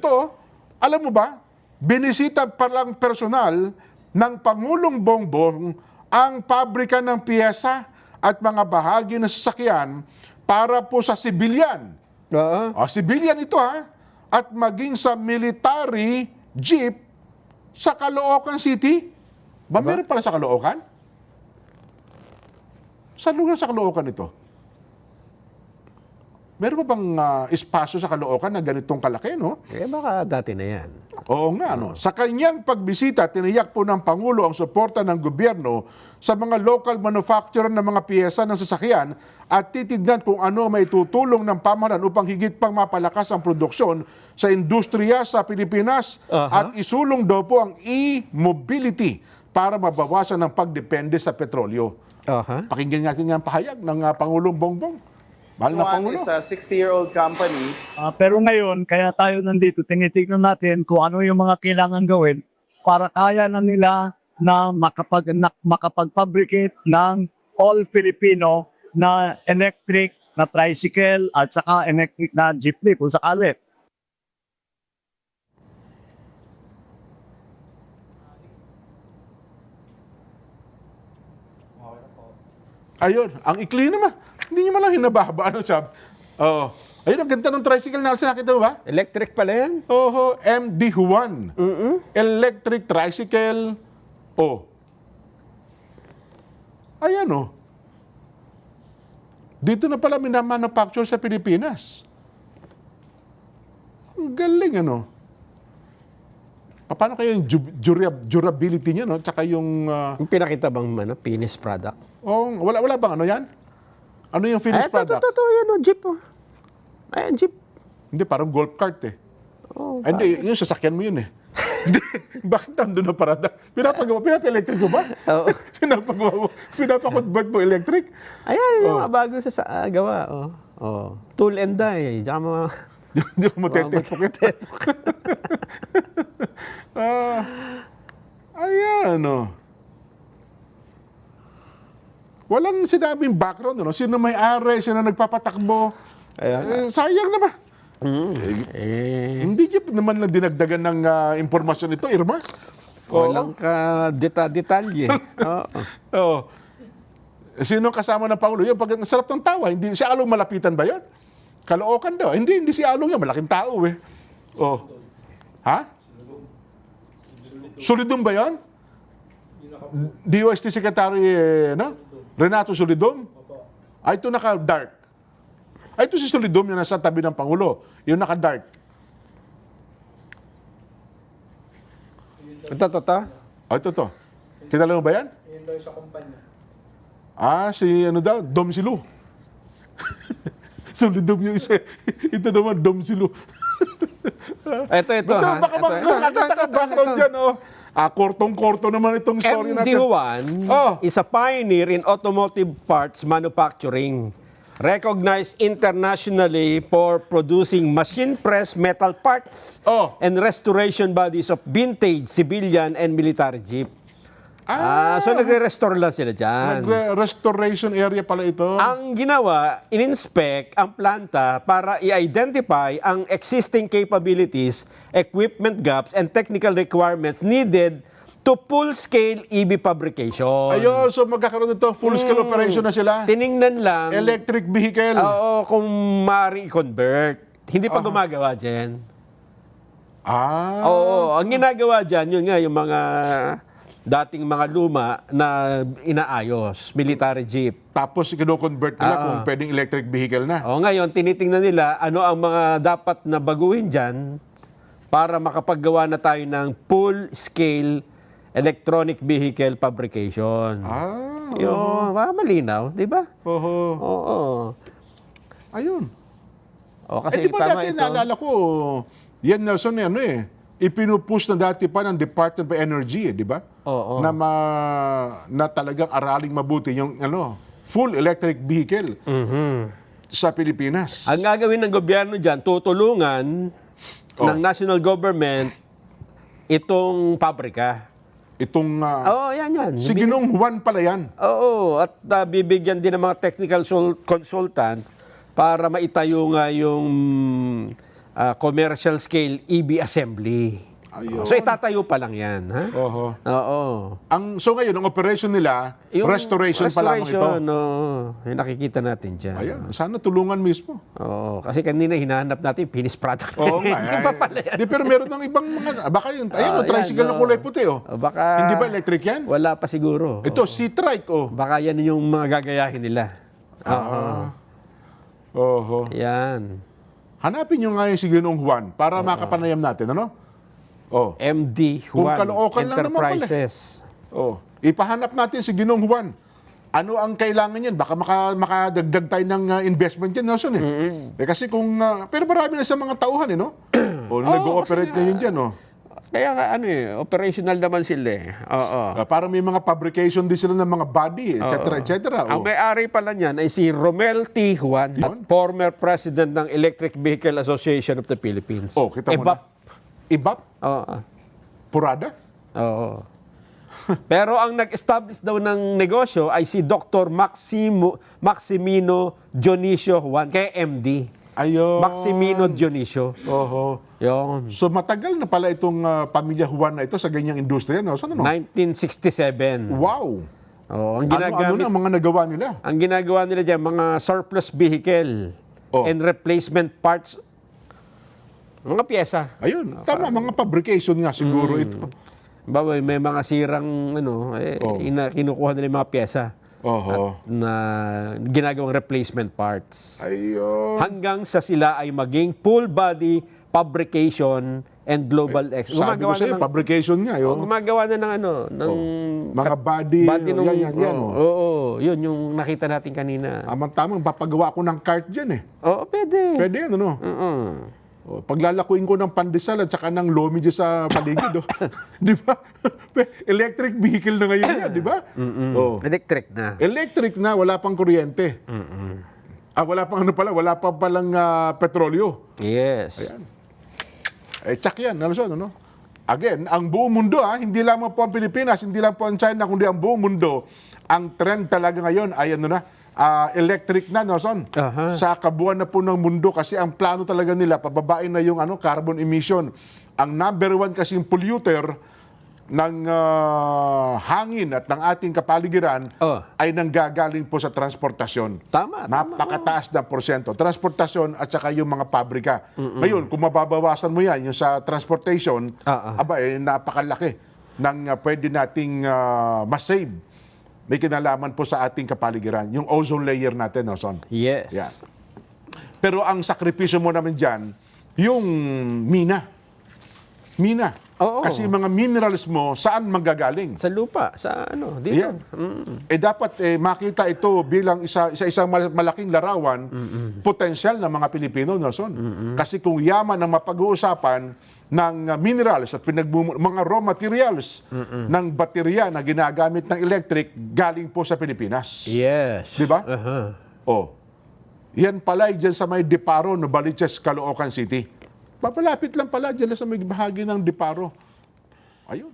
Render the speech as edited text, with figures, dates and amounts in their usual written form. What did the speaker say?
Ito, alam mo ba, binisita pa lang personal ng Pangulong Bongbong ang pabrika ng piyesa at mga bahagi ng sasakyan para po sa sibilyan. Oo. Sibilyan ito at maging sa military jeep sa Caloocan City. Meron pala sa Caloocan? Sa lugar sa Caloocan ito? Meron ba bang espasyo sa Caloocan na ganitong kalaki, no? Baka dati na yan. Oo nga, no? Sa kanyang pagbisita, tiniyak po ng Pangulo ang suporta ng gobyerno sa mga local manufacturer ng mga piyesa ng sasakyan at titignan kung ano may tutulong ng pamahalaan upang higit pang mapalakas ang produksyon sa industriya sa Pilipinas at isulong daw po ang e-mobility para mabawasan ang pagdepende sa petrolyo. Pakinggan natin nga ang pahayag ng Pangulong Bongbong. Mahal na Pangulo. Is a 60-year-old company. Pero ngayon, kaya tayo nandito, tinitignan natin kung ano yung mga kailangan gawin para kaya na nila na makapag-fabricate ng all-Filipino na electric na tricycle at saka electric na jeepney kung sakali. Ayun, ang ikli naman. Hindi nyo man lang hinababa. Ano sabi? Ayun, ang ganda ng tricycle na nakita mo ba? Electric pala yan? MD1. Electric tricycle. Ayan Dito na pala minamanufacture sa Pilipinas. Ang galing Paano kayo yung durability niya, no? Tsaka yung... Yung pinakita bang finished product? wala bang yan? Ano yung finished product? Ito, yan jeep. Ayan, jeep. Hindi, parang golf cart hindi, yung sasakyan mo yun Bakit nandun na parada? Pinapa-electric mo ba? Oo. Pinapa-convert mo electric? Ayan, yung mga bago sa gawa. Tool and die. Tsaka mga... Hindi mo matetepok ito. Ayan Walang sinabing background, Sino may-ari, sino nagpapatakbo. Sayang na ba? Hindi niyo naman lang dinagdagan ng impormasyon ito, Irma. Walang ka-detalye. Sino kasama ng Pangulo? Yung pag nasarap ng tawa, hindi si Along malapitan ba yun? Caloocan daw. Hindi si Along yan. Malaking tao Ha? Solidum ba yun? DOST Secretary, Renato Solidum? Ito naka-dark. Ito si Solidum yung nasa tabi ng Pangulo. Yung naka-dark. Ito. Kilala mo ba yan? Yun daw sa kumpanya. Si Dom Silu. Solidum yung isa. Ito naman, Dom Silu. Ito. Baka makakita ka background dyan, Kortong-korto naman itong story natin. MD1 is a pioneer in automotive parts manufacturing. Recognized internationally for producing machine-press metal parts and restoration bodies of vintage, civilian, and military jeep. So nagre-restore lang sila dyan. Nagre-restoration area pala ito. Ang ginawa, in-inspect ang planta para i-identify ang existing capabilities, equipment gaps, and technical requirements needed to full-scale EV fabrication. Ayun, so magkakaroon nito, full-scale operation na sila. Tiningnan lang. Electric vehicle. Oo, kung maaaring i-convert. Hindi pa gumagawa dyan. Oo, ang ginagawa dyan, yun nga, yung mga dating mga luma na inaayos, military jeep. Tapos kino-convert nila kung pwedeng electric vehicle na. Ngayon, tinitingnan nila ano ang mga dapat na baguhin dyan para makapaggawa na tayo ng full-scale electronic vehicle fabrication. Malinaw, di ba? Oo. Ayun. Kasi di ba dati naalala ko, yan Nelson, ipinupush na dati pa ng Department of Energy, di ba? Oo. Na talagang araling mabuti yung full electric vehicle sa Pilipinas. Ang gagawin ng gobyerno dyan, tutulungan ng national government itong pabrika. Itong... yan. Si Ginong Juan pala yan. Oo, at bibigyan din ng mga technical consultant para maitayo nga yung commercial scale EV assembly. Ayun. So itatayo pa lang yan. Ha? Oho. Oo. So ngayon, ang operation nila, restoration pa lamang ito. Yung nakikita natin dyan. Ayan, sana tulungan mismo. Oo. Kasi kanina hinahanap natin finished product. Oo nga. Hindi pa pala yan. Di, pero meron ng ibang mga, baka yun, ayun, Ah, tricycle yan, na kulay puti, oh. Baka, Hindi ba electric yan? Wala pa siguro. Ito, C-Trike, oh. Baka yan yung mga gagayahin nila. Oho. Yan. Hanapin nyo nga yung si Ginong Juan para makapanayam natin, ano? Oh. MD Kung Juan kalookan lang naman pala. Enterprises. Oh. Ipahanap natin si Ginong Juan. Ano ang kailangan yan? Baka makadagdag tayo ng investment yan, Nelson, eh. Kasi kung, pero marami na sa mga tauhan, eh, no? O, nag-ooperate ngayon dyan, oh. Kaya nga, operational naman sila eh. Oo. Para may mga fabrication din sila ng mga body, etc., etc. Ang may-ari pala niyan ay si Romel T. Juan, at former president ng Electric Vehicle Association of the Philippines. Oh, kita mo na. EVAP. Ibap? Oo. Purada? Oo. Pero ang nag-establish daw ng negosyo ay si Dr. Maximino Dionisio Juan, kaya MD. Ayun. Maximino Dionisio. Oho. Yun. So matagal na pala itong pamilya Juan na ito sa ganyang industriya, no? Saan, ano? 1967. Wow. Oh, ang Ano ginagamit, na ang mga nagawa nila? ang ginagawa nila diyan mga surplus vehicle and replacement parts, mga pyesa. Ayun. Tama, mga fabrication nga siguro ito. Bawa may mga sirang kinukuha nila yung mga pyesa Oho. na ginagawang replacement parts. Ayun. Hanggang sa sila ay maging full body fabrication and global Sabi ko sa'yo, fabrication nga. Yun. gumagawa na ng ng Mga body, nung, yan. Oo, yun yung nakita natin kanina. Tamang papagawa ko ng cart dyan, eh. Oo, pwede. Pwede yan, ano? Paglalakuin ko ng pandesal at saka ng lomi dyan sa paligid, oh. Di ba? Electric vehicle na ngayon yan, di ba? Oh. Electric na. Electric na, wala pang kuryente. Wala pang wala pa palang petrolyo. Yes. Ayan. Tsak yan, Nelson, ano? Again, ang buong mundo, hindi lamang po ang Pilipinas, hindi lang po ang China, kundi ang buong mundo, ang trend talaga ngayon ay electric na, Nelson. Sa kabuuan na po ng mundo kasi ang plano talaga nila, pababain na yung carbon emission. Ang number one kasing polluter ng hangin at ng ating kapaligiran ay nanggagaling po sa transportasyon. Tama. Napakataas na porsyento. Transportasyon at saka yung mga pabrika. Ngayon, kung mababawasan mo yan, yung sa transportation, napakalaki ng pwede nating masave. May kinalaman po sa ating kapaligiran. Yung ozone layer natin, Nelson. Yes. Yan. Pero ang sakripisyo mo naman dyan, yung mina. Oo. Kasi mga minerals mo, saan manggagaling? Sa lupa, dito. Yan. Dapat makita ito bilang isang malaking larawan, potensyal ng mga Pilipino, Nelson. Kasi kung yaman ang mapag-uusapan ng minerals at mga raw materials ng baterya na ginagamit ng electric, galing po sa Pilipinas. Yes. Di ba? Yan pala dyan sa may Diparo, Novaliches, Caloocan City. Papalapit lang pala dyan sa may bahagi ng Diparo. Ayun.